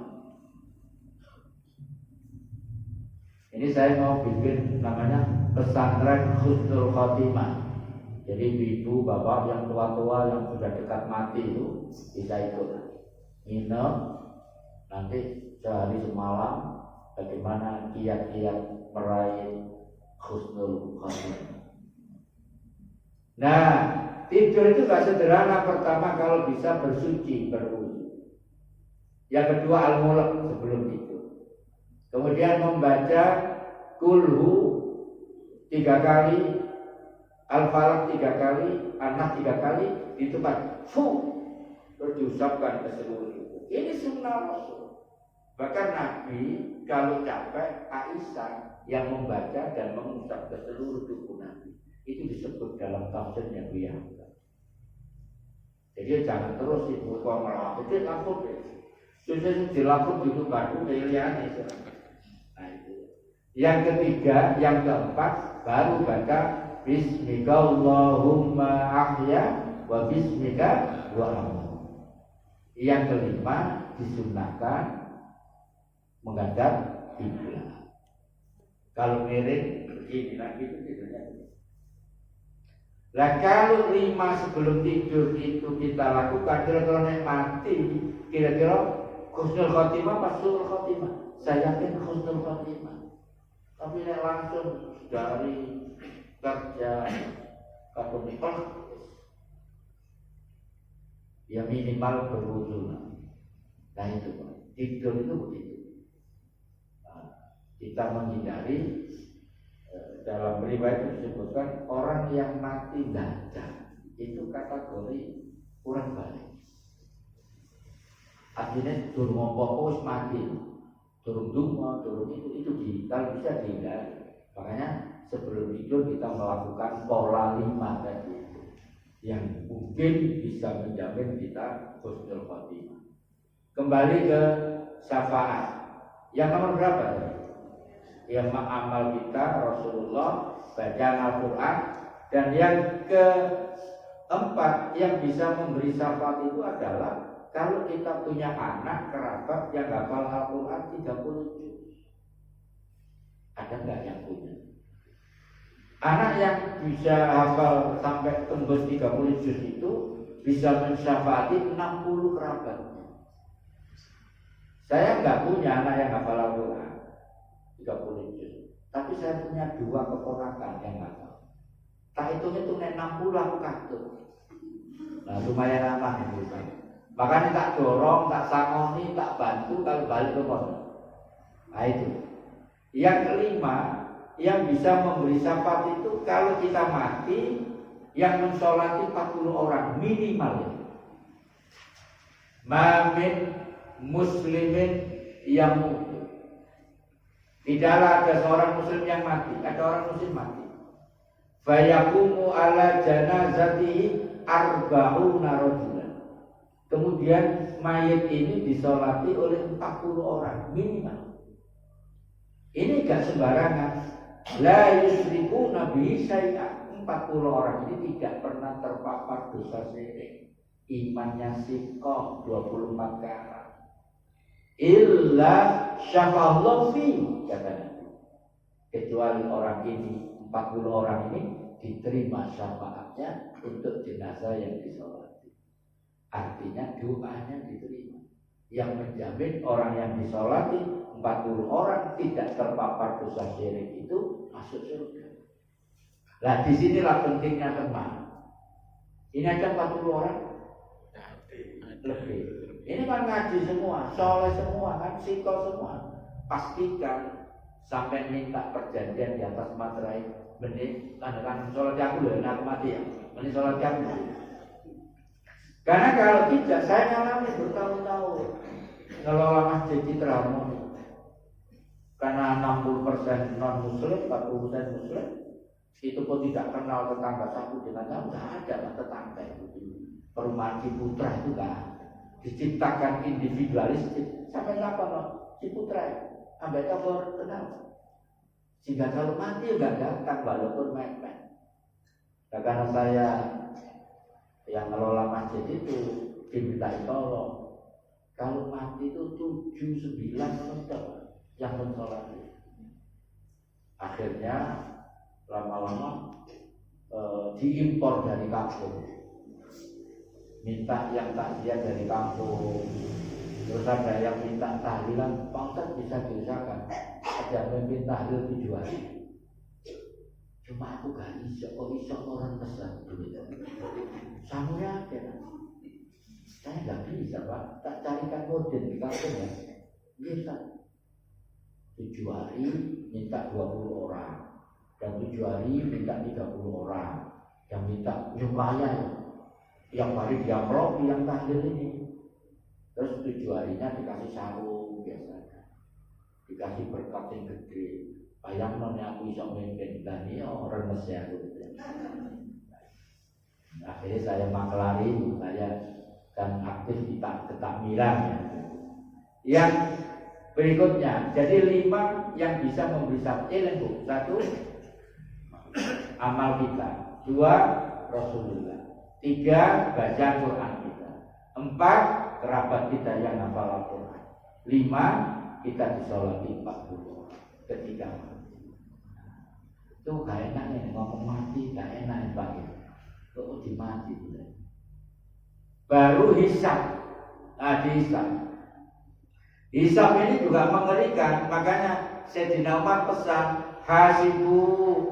Ini saya mau bikin namanya pesantren husnul khotimah. Jadi ibu bapak yang tua-tua yang sudah dekat mati itu bisa ikut nginep nanti sehari semalam bagaimana kiat-kiat meraih husnul khotimah. Nah, tidur itu gak sederhana. Pertama kalau bisa bersuci, berwudu. Yang kedua al-mulk sebelum tidur. Kemudian membaca kulhu 3 kali, al-falaq 3 kali, an-nas 3 kali di tempat terus diusapkan ke seluruh tubuh. Ini sunnah Rasul. Bahkan Nabi kalau capek, Aisyah yang membaca dan mengusap ke seluruh tubuh Nabi. Itu disebut dalam tafsirnya Buya. Jadi jangan terus ibu kau merawat. Jadi langsung sudah dilakukan dulu baru pilihan itu. Nah itu. Yang ketiga, yang keempat baru baca Bismika Allahumma ahya wa bismika wa amut. Yang kelima disunahkan menghadap kiblat. Kalau miring begini lagi itu tidurnya. Lah kalau 5 sebelum tidur itu kita lakukan, kira-kira nek mati, kira-kira husnul khotimah pas husnul khotimah. Saya yakin husnul khotimah. Tapi nek langsung dari kerja katolikal, ya minimal berwudu. Nah itu tidur itu begitu. Nah, kita menghindari. Dalam riwayat disebutkan orang yang mati dadah itu kategori kurang baik. Artinya durung apa-apa wis mati, durung donga, durung itu kalau bisa dihindari. Makanya sebelum tidur kita melakukan pola 5 tadi yang mungkin bisa menjamin kita husnul khotimah. Kembali ke syafaat. Yang nomor berapa tadi? Yang amal kita Rasulullah baca Al-Quran. Dan yang keempat yang bisa memberi syafaat itu adalah kalau kita punya anak kerabat yang hafal Al-Quran 30 juz. Ada nggak yang punya? Anak yang bisa hafal sampai tembus 30 juz itu bisa mensyafaati 60 kerabatnya. Saya nggak punya anak yang hafal Al-Quran 30 juz. Tapi saya punya 2 keponakan yang hafal. Tak hitung-hitung 60 aku katut. Nah lumayan aman itu saya. Makanya tak dorong, tak sangoni, tak bantu kalau balik ke pondok. Nah itu. Yang kelima, yang bisa memberi syafaat itu kalau kita mati, yang mensolati 40 orang minimal. Mamin muslimin yang mutu. Tidaklah ada seorang muslim yang mati, ada orang muslim mati. Fayaqumu ala janazatihi arba'una rajulan. Kemudian mayit ini disolati oleh 40 orang minimal. Ini gak sembarangan. La yusriku nabi syai'an. 40 orang ini tidak pernah terpapar dosa syirik. Imannya sikoh 24 karat. Illa syafallahu fi, kata Nabi. Kecuali orang ini, 40 orang ini diterima syafaatnya untuk jenazah yang disolati. Artinya doanya diterima. Yang menjamin orang yang disolati 40 orang tidak terpapar dosa syirik itu masuk surga. Nah disinilah pentingnya teman. Ini ada 40 orang lebih. Ini kan ngaji semua, soleh semua, kan siko semua. Pastikan sampai minta perjanjian di atas materai menit, kan sholat aku loh, aku mati ya, menit sholat aku. Karena kalau tidak, saya ngalami bertahun-tahun ngelola masjid Citra Harmoni. Karena 60% non muslim, 40% muslim, itu pun tidak kenal tetangga satu dengan yang nggak ada tetangga itu. Perumahan Ciputra itu kan diciptakan individualistik sampai kapan loh Ciputra sampai kapan kenal, sehingga kalau mati nggak datang walaupun mepet. Nah, karena saya yang ngelola masjid itu diminta tolong. Kalau mati itu 7-9 tetap yang mensolat. Akhirnya lama-lama diimpor dari kampung, minta yang takziah dari kampung. Terus ada yang minta tahlilan, Pak Ustadz bisa diusahakan. Ada yang memimpin tahlil 7 hari. Cuma aku gak iso, kok iso orang pesan duit. Samunya ada. Saya gak bisa Pak, tak carikan model di kampung ya. Bisa 7 hari minta 20 orang, dan 7 hari minta 30 orang. Yang minta lumayan, yang hari dia amplop yang tahlil ini. Terus 7 harinya dikasih sarung biasanya, dikasih berkat yang gede. Bayang nonnya aku bisa memimpin dan ini orang Mesir aku. Akhirnya saya maklari, saya kan aktif di ketakmiran ya. Yang berikutnya, jadi 5 yang bisa memberi syafaat. 1 amal kita, 2 Rasulullah, 3 baca Quran kita, 4 kerabat kita yang hafal Al-Quran, 5 kita disolati 40 ketika mati. Itu gak enak nih ngomong mati, gak enak Pak. Itu dimati. Baru hisab. Dihisab. Hisab ini juga mengerikan. Makanya Sayyidina Umar pesan, hasibu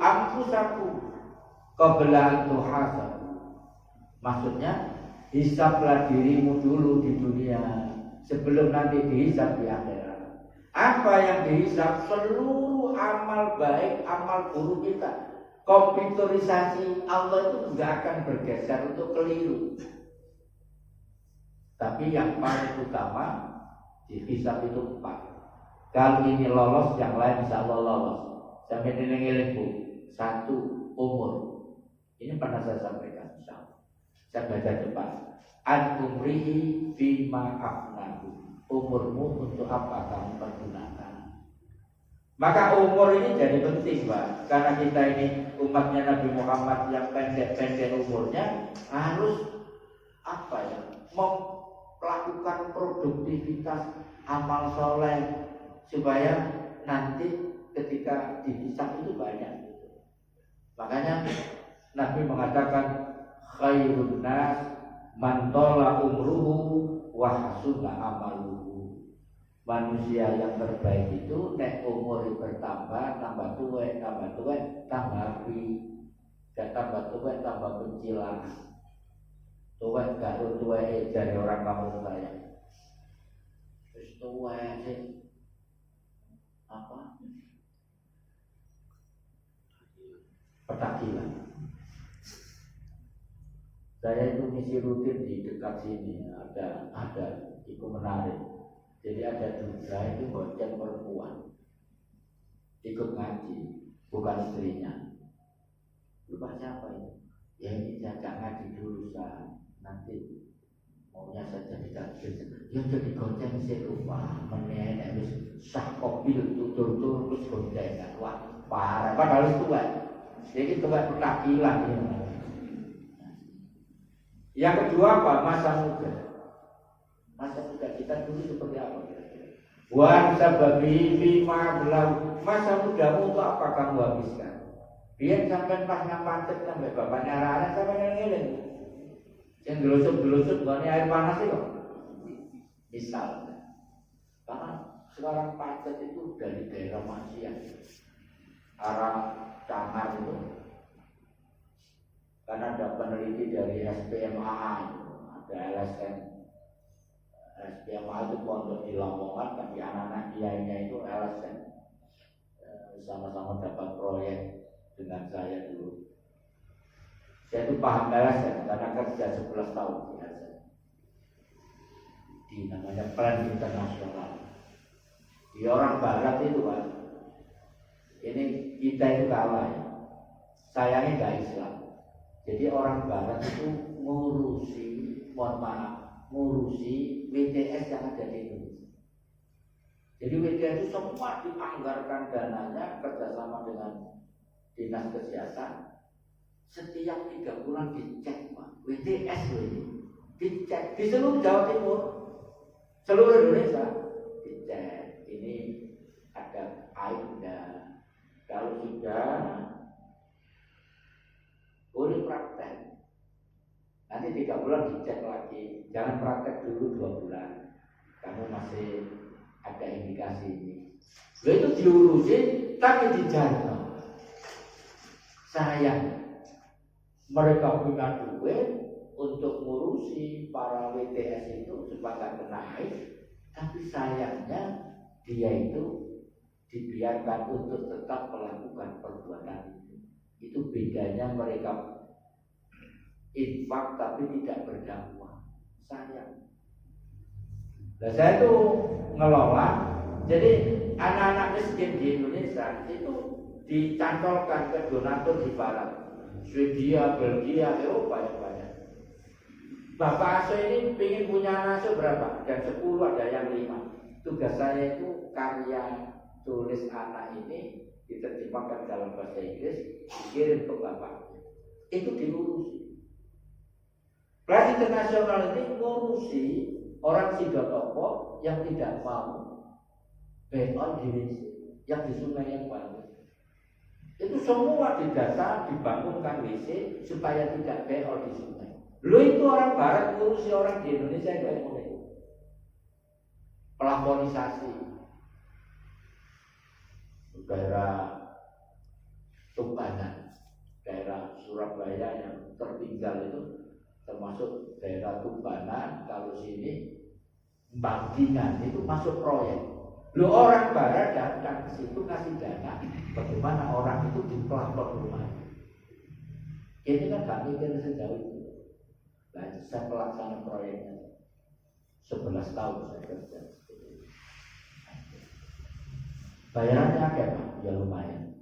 anfusakum qabla tuhasabu. Maksudnya hisablah dirimu dulu di dunia sebelum nanti dihisab di akhirat. Apa yang dihisab? Seluruh amal baik, amal buruk kita. Komputerisasi Allah itu tidak akan bergeser untuk keliru. Tapi yang paling utama dihisab itu 4. Kalau ini lolos, yang lain insya Allah lolos. Sampai nilai-nilai Bu. 1 umur. Ini pernah saya sampaikan insya Allah. Saya baca cepat. An umrihi bima afnahu. Umurmu untuk apa kamu pergunakan? Maka umur ini jadi penting Pak. Karena kita ini umatnya Nabi Muhammad yang pendek-pendek umurnya, harus apa ya, melakukan produktivitas amal soleh supaya nanti ketika dihisab itu banyak. Makanya Nabi mengatakan khairun nas man tola umruhu wa hasuna amaluhu. Manusia yang terbaik itu nek umur bertambah, tambah tua, tambah api, dan tambah tua, tambah pencilan. Tua gak tua dari orang kampung saya. Terus tua sih apa? Petakilan. Saya itu misi rutin di dekat sini, ada itu menarik. Jadi ada duda itu bonceng perempuan ikut ngaji, bukan istrinya. Lupa siapa itu? Ya ini jajak ngaji dulu nanti maunya saya jadi kaget. Ya jadi gonceng sih lupa, menenek wis sak mobil tutur terus goncengan. Wah parah, padahal itu tua. Jadi tua petakilan ini. Yang kedua apa? Masa muda. Masa muda kita dulu seperti apa kira-kira? Wan sababi bima belau. Masa mudamu untuk apa kamu habiskan? Biar sampai pas ngapancet sampai bapaknya rara sampai ngeleng. Yang gelusuk-gelusuk gak air panas itu. Misal, karena sekarang pancet itu dari daerah maksiat, arah Cangar itu. Karena ada peneliti dari SPMA itu, ada LSM. SPMA itu pondok di Lamongan, tapi anak-anak kiainya itu LSM. Sama-sama dapat proyek dengan saya dulu. Saya itu paham LSM karena kerja 11 tahun di LSM. Di namanya Plan Internasional. Di orang Barat itu Pak, ini kita itu kalah ya. Sayangnya nggak Islam. Jadi orang Barat itu ngurusi, ngurusi WTS yang ada di Indonesia. Jadi WTS itu semua dianggarkan dananya kerjasama dengan dinas kesehatan. setiap 3 bulan dicek Pak. WTS loh ini. Dicek di seluruh Jawa Timur, seluruh Indonesia dicek. Ini ada aibnya. Kalau sudah boleh praktek. Nanti 3 bulan dicek lagi. Jangan praktek dulu 2 bulan. Kamu masih ada indikasi ini. Lalu itu diurusin tapi dijaga. Sayang, mereka punya duit untuk ngurusi para WTS itu supaya kena aib, tapi sayangnya dia itu dibiarkan untuk tetap melakukan perbuatan itu. Itu bedanya mereka infak tapi tidak berdakwah. Sayang. Nah, saya itu ngelola, jadi anak-anak miskin di Indonesia itu dicantolkan ke donatur di barat, Swedia, Belgia, Eropa yang banyak. Bapak Aso ini ingin punya anak berapa? Dan 10 ada yang 5. Tugas saya itu karya tulis anak ini diterjemahkan dalam bahasa Inggris, dikirim ke bapak. Itu diurusi. Kelas internasional ini ngurusi orang Sidotopo yang tidak mau beton di WC, yang di sungai yang baru. Itu semua didata dibangunkan WC supaya tidak beol di sungai. Lu itu orang barat ngurusi orang di Indonesia kayak mulai pelaponisasi daerah Tumbanan, daerah Surabaya yang tertinggal itu termasuk daerah Tumbanan. Kalau sini Bangkingan itu masuk proyek. Lu orang barat datang ke situ ngasih dana, bagaimana orang itu dipelapor rumah. Ini kan gak mikir sejauh itu. Nah, saya pelaksana proyeknya 11 tahun saya kerja. Bayarannya ada Pak, ya lumayan.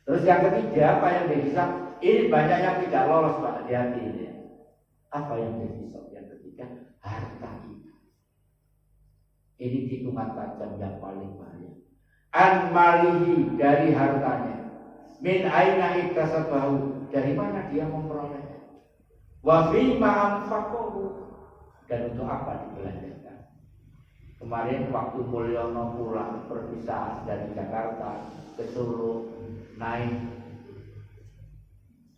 Terus yang ketiga, apa yang dihisap? Ini banyak yang tidak lolos Pak, hati-hati ini. Apa yang dihisap? Yang ketiga, harta kita. Ini hitungan tajam yang paling bahaya. An malihi, dari hartanya. Min aina iktasabahu, dari mana dia memperolehnya. Wa fi ma anfaqahu, dan untuk apa dibelanjakan. Kemarin waktu Mulyono pulang perpisahan dari Jakarta ke Solo, naik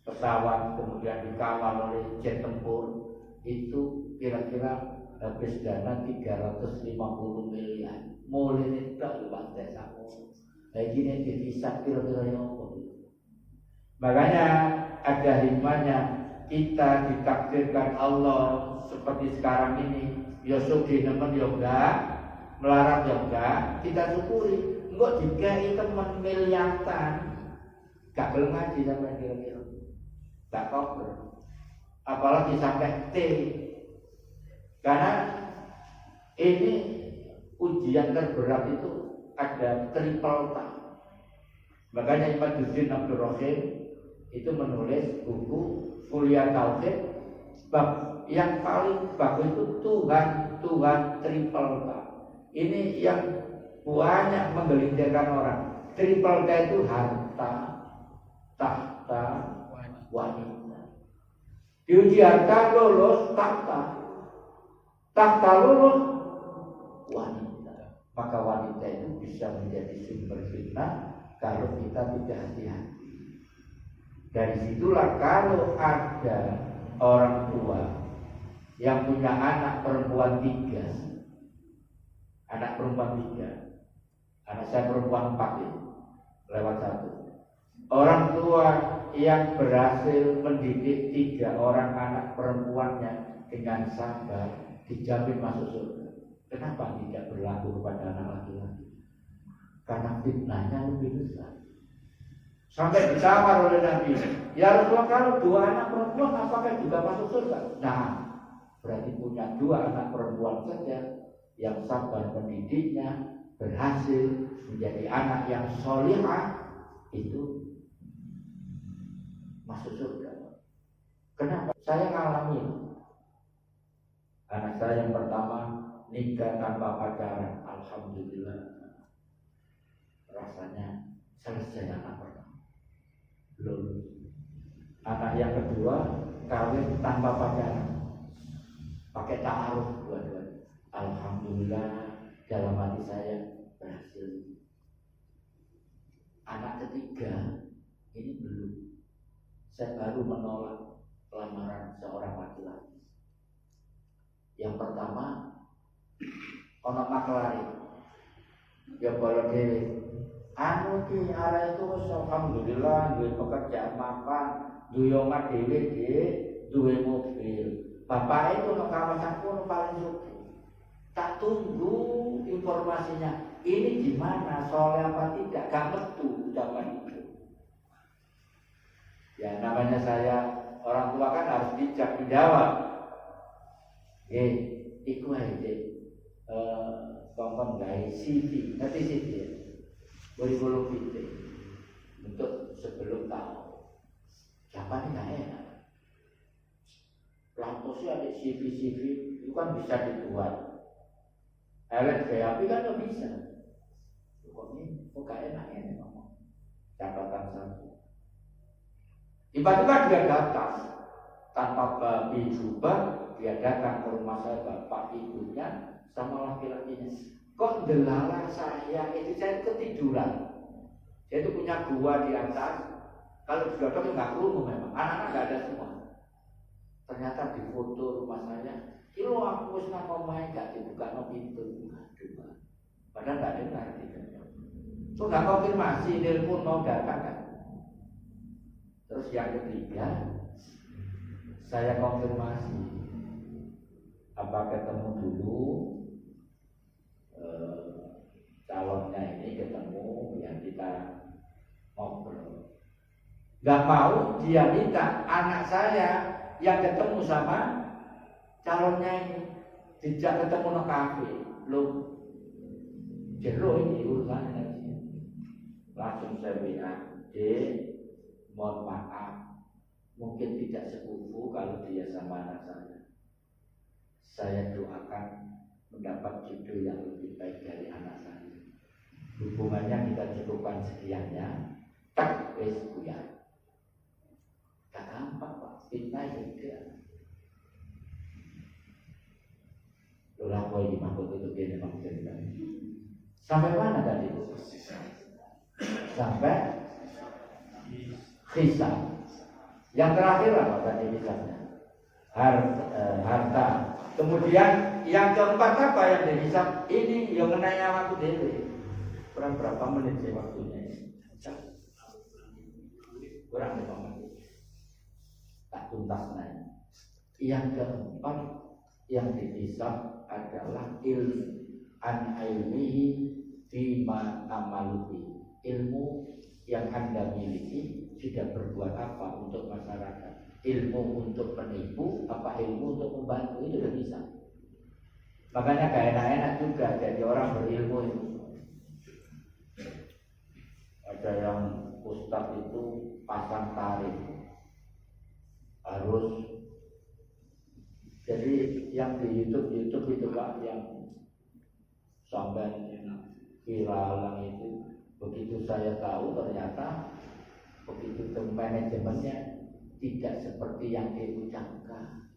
pesawat kemudian dikawal oleh jet tempur, itu kira-kira habis dana 350 miliar. Mulai itu luar biasa. Kayak gini dihisap kira-kira yang apa? Makanya ada hikmahnya, kita ditakdirkan Allah seperti sekarang ini. Ya sugih nemen ya enggak, melarat ya enggak, kita syukuri. Enggak dikai temen miliatan, gak gelem ngaji sampai kira-kira, gak koper. Apalagi sampai T. Karena ini ujian terberat itu ada triple tak. Makanya Imaduddin Abdul Rahim itu menulis buku Kuliah Tauhid, bab yang paling bagus itu Tuhan triple tak. Ini yang banyak menggelintirkan orang. Triple tak itu harta, tahta, wanita. Diuji harta lulus tahta lulus wanita. Maka wanita itu bisa menjadi sumber fitnah kalau kita tidak hati-hati. Dari situlah kalau ada orang tua yang punya anak perempuan 3, anak saya perempuan 4 itu, lewat 1. Orang tua yang berhasil mendidik 3 orang anak perempuannya dengan sabar, dijamin masuk surga. Kenapa tidak berlaku kepada anak laki-laki? Karena fitnahnya lebih besar. Sampai ditawar oleh Nabi, ya Rasulullah, kalau 2 anak perempuan apakah juga masuk surga? Nah, berarti punya 2 anak perempuan saja yang sabar mendidiknya, berhasil menjadi anak yang sholihah, itu masuk surga. Kenapa? Saya ngalami. Anak saya yang pertama nikah tanpa pacaran, alhamdulillah. Rasanya selesai anak pertama, lulus. Anak yang kedua kawin tanpa pacaran, pakai ta'aruf dua-duanya. Alhamdulillah dalam hati saya berhasil. Anak ketiga ini belum. Saya baru menolak lamaran seorang laki-laki. Yang pertama, ono maklari. Ya kalau dewe, anu ki arah itu alhamdulillah duwe pekerjaan mapan, duwe omah dhewe duwe mobil. Bapak itu ono kawasan kono paling sugih. Tak tunggu informasinya. Ini gimana? Soalnya apa tidak? Gak metu zaman itu. Ya namanya saya orang tua kan harus bijak menjawab. Iku aja. Kongkong gawe CV, nanti CV ya. Kurikulum vitae untuk sebelum tahu. Siapa nih gak enak? Lampusnya ada CV itu kan bisa dibuat. Elet kayak api kan nggak bisa. Kok gak enak ya ngomong. Catatan satu. Tiba-tiba dia datang tanpa babi jubah, dia datang ke rumah saya, bapak ibunya sama laki-lakinya. Kok delalah saya itu saya ketiduran. Saya itu punya gua di atas. Kalau sudah itu nggak kerumu memang. Anak-anak nggak ada semua. Ternyata di foto rumah saya, kilo aku wis nang omahe gak dibuka no pintu. Aduh. Padahal nggak dengar tidak. Itu nggak konfirmasi, telepon mau datang kan. Terus yang ketiga, saya konfirmasi apa ketemu dulu calonnya ini ketemu yang kita ngobrol. Gak mau dia minta anak saya yang ketemu sama calonnya ini tidak ketemu no kafe. Loh, jero ini urusannya. Langsung saya bilang, mohon maaf, mungkin tidak sepupu kalau dia sama anak saya. Saya doakan mendapat jodoh yang lebih baik dari anak saya. Hubungannya kita cukupkan sekiannya, tak wes buyar. Tak gampang pak, fitnah juga. Lolah kau ini makhluk itu dia memang cerita. Sampai mana tadi? Sampai hisab. Yang terakhir apa tadi hisabnya? Harta. Kemudian yang keempat apa yang dihisab? Ini yang mengenai waktu dewi. Kurang berapa menit sih waktunya? Kurang 5 menit. Tak tuntas naik. Yang keempat yang dihisab adalah ilmihi bima amaluhi. Ilmu yang Anda miliki sudah berbuat apa untuk masyarakat? Ilmu untuk menipu, apa ilmu untuk membantu, itu sudah bisa. Makanya gak enak-enak juga jadi orang berilmu itu. Ada yang ustaz itu pasang tarif harus. Jadi yang di YouTube itu Pak yang sampai viralan itu, begitu saya tahu ternyata begitu manajemennya tidak seperti yang diucapkan.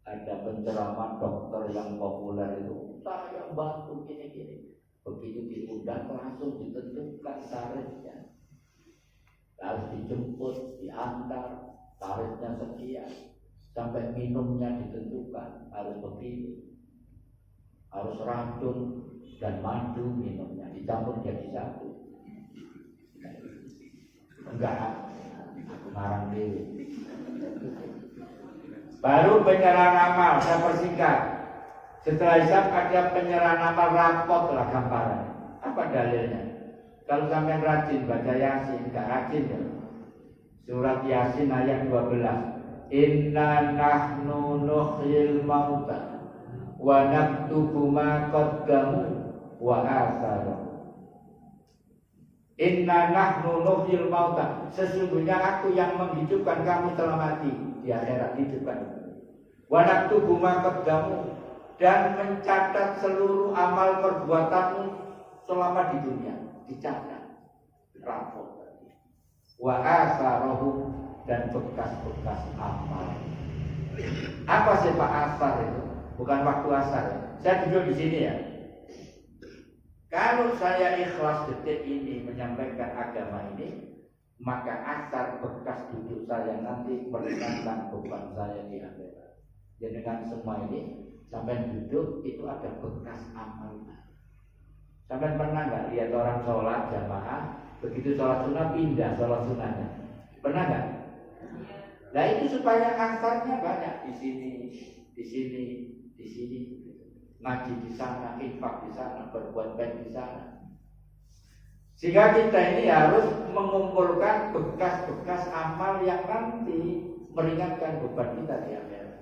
Ada penceramah dokter yang populer itu, saya bantu gini-gini. Begitu diundang langsung ditentukan tarifnya. Harus dijemput, diantar, tarifnya sekian. Sampai minumnya ditentukan, harus begini. Harus racun dan madu minumnya, dicampur jadi satu. Enggak, aku ngarang dewi. Baru penyerahan amal, saya persingkat. Setelah hisab ada penyerahan amal rapot lah gambaran. Apa dalilnya? Kalau sampai rajin baca Yasin, enggak rajin ya. Surat Yasin ayat 12. Inna nahnu nuhyil mauta wa naktubu ma qaddamu wa atharu. Inna nahnu nuhyil mauta. Sesungguhnya aku yang menghidupkan kamu setelah mati. Di akhirat hidupkan. Wa naktubu ma qaddamu, dan mencatat seluruh amal perbuatanmu selama di dunia. Dicatat. Rapor. wa asarahum, dan bekas-bekas amal. Apa sih Pak asar itu? Bukan waktu asar. Saya duduk di sini ya. Kalau saya ikhlas detik ini menyampaikan agama ini, maka asar bekas duduk saya nanti meringankan beban saya di akhirat. Jadi dengan semua ini, sampai duduk itu ada bekas amalnya. Sampai pernah nggak lihat orang sholat jamaah, begitu sholat sunnah pindah sholat sunnahnya? Pernah nggak? Nah itu supaya asarnya banyak di sini, di sini, di sini, ngaji di sana, infak di sana, berbuat baik di sana. Sehingga kita ini harus mengumpulkan bekas-bekas amal yang nanti meringankan beban kita di akhirat.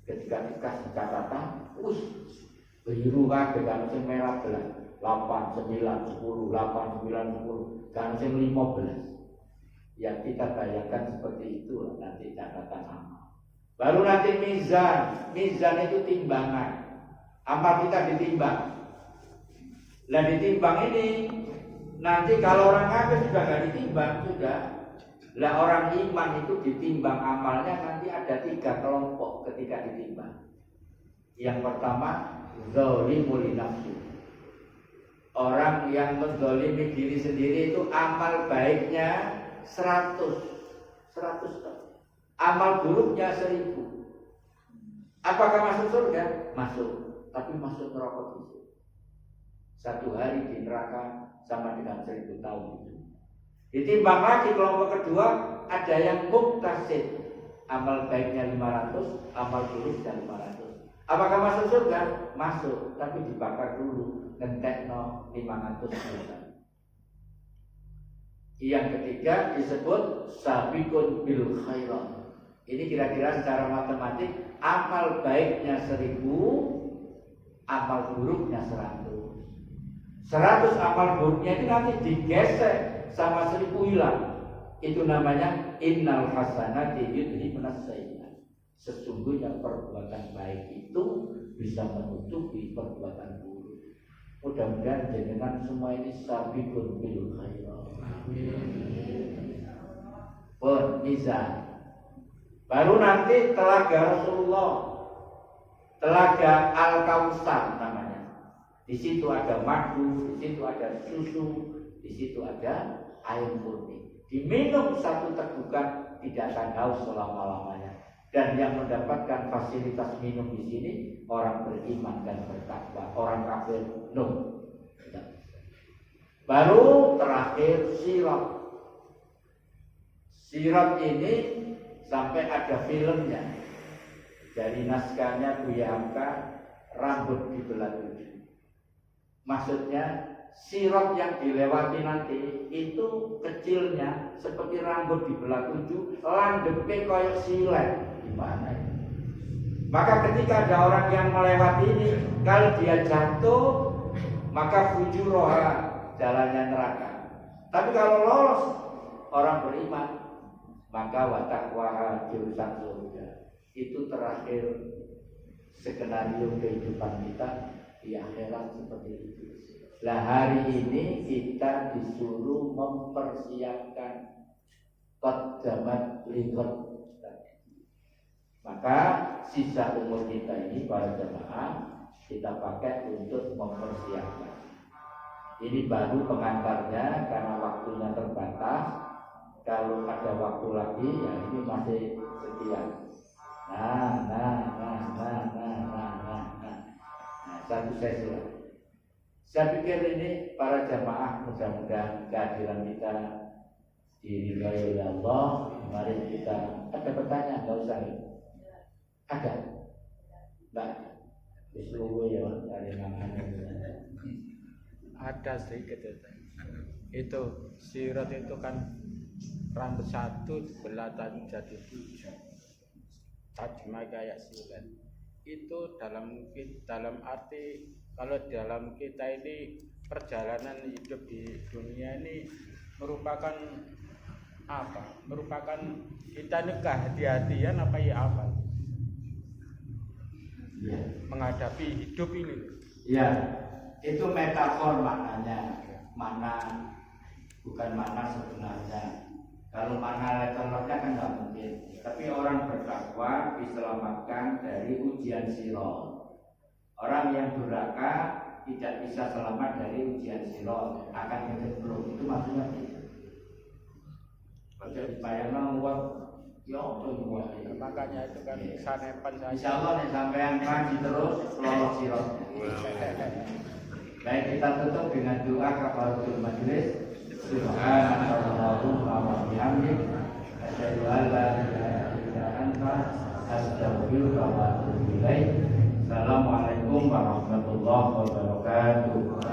Ketika dikasih catatan, biru kan dengan mesin merah belas 8, 9, 10, 8, 9, 10 dan mesin 15. Yang kita bayangkan seperti itu nanti catatan amal. Baru nanti mizan itu timbangan. Amal kita ditimbang. Lah ditimbang ini nanti kalau orang kafir juga nggak ditimbang sudah. Lah orang iman itu ditimbang amalnya nanti ada 3 kelompok ketika ditimbang. Yang pertama zalimul nafsi. Orang yang menzalimi diri sendiri itu amal baiknya 100 amal buruknya 1000. Apakah masuk surga? Masuk, tapi masuk neraka itu. 1 hari di neraka sama dengan 1000 tahun itu. Ditimbang lagi kelompok kedua, ada yang muktasid, amal baiknya 500, amal buruknya 500. Apakah masuk surga? Masuk, tapi dibakar dulu, ngentekno 500 juta. Yang ketiga disebut sabiqun bil khairat. Ini kira-kira secara matematik amal baiknya 1000, amal buruknya 100. 100 amal buruknya itu nanti digesek sama 1000 hilang. Itu namanya innal hasanati yudhibnas sayyi'at. Sesungguhnya perbuatan baik itu bisa menutupi perbuatan buruk. Mudah-mudahan jenengan semua ini sabiqun bil khairat. Mizan. Baru nanti telaga Rasulullah, telaga Al-Kautsar namanya. Di situ ada madu, di situ ada susu, di situ ada air murni. Diminum 1 tegukan tidak akan haus selama-lamanya. Dan yang mendapatkan fasilitas minum di sini orang beriman dan bertakwa, orang kafir no. Baru terakhir sirat. Sirat ini sampai ada filmnya. Dari naskahnya Buya Hamka, rambut dibelah 7. Maksudnya sirat yang dilewati nanti itu kecilnya seperti rambut dibelah 7, landepnya kayak silet. Gimana ini? Maka ketika ada orang yang melewati ini, kalau dia jatuh, maka fujuroha, jalannya neraka. Tapi kalau lolos orang beriman, maka watakwaha jurusan surga. Itu terakhir skenario kehidupan kita di akhirat seperti itu. Lah hari ini kita disuruh mempersiapkan qaddamat liqad. Maka sisa umur kita ini para jamaah kita pakai untuk mempersiapkan. Ini baru pengantarnya karena waktunya terbatas. Kalau ada waktu lagi ya ini masih sekian. Satu sesi lagi. Saya pikir ini para jamaah mudah-mudahan kehadiran kita diridhai oleh Allah. Mari kita ada pertanyaan, enggak usah. Ada? Enggak. Disuruh ya dari mana? Ada sedikit itu. Itu sirat itu kan rambut 1 dibelah jadi 7. Tajma kayak silet. Itu dalam arti kalau dalam kita ini perjalanan hidup di dunia ini merupakan apa? Merupakan kita nekah hati-hatian apa ya apa? Ya. Menghadapi hidup ini. Ya, itu metafor maknanya. Mana bukan makna sebenarnya. Kalau makna letter-letternya kan nggak mungkin. Tapi orang bertakwa diselamatkan dari ujian sirot. Orang yang durhaka tidak bisa selamat dari ujian sirot, akan keceplok. Itu maksudnya gitu. Jadi bayangkan buat ya apa itu buat ini. Makanya itu kan sanepan saya. Insya Allah nih sampean ngaji terus lolos sirot. Baik, kita tutup dengan doa kafaratul majelis. Subhanallahumma wa bihamdik asyhadu an la ilaha illa anta astaghfiruka wa atubu ilaik. Assalamualaikum warahmatullahi wabarakatuh.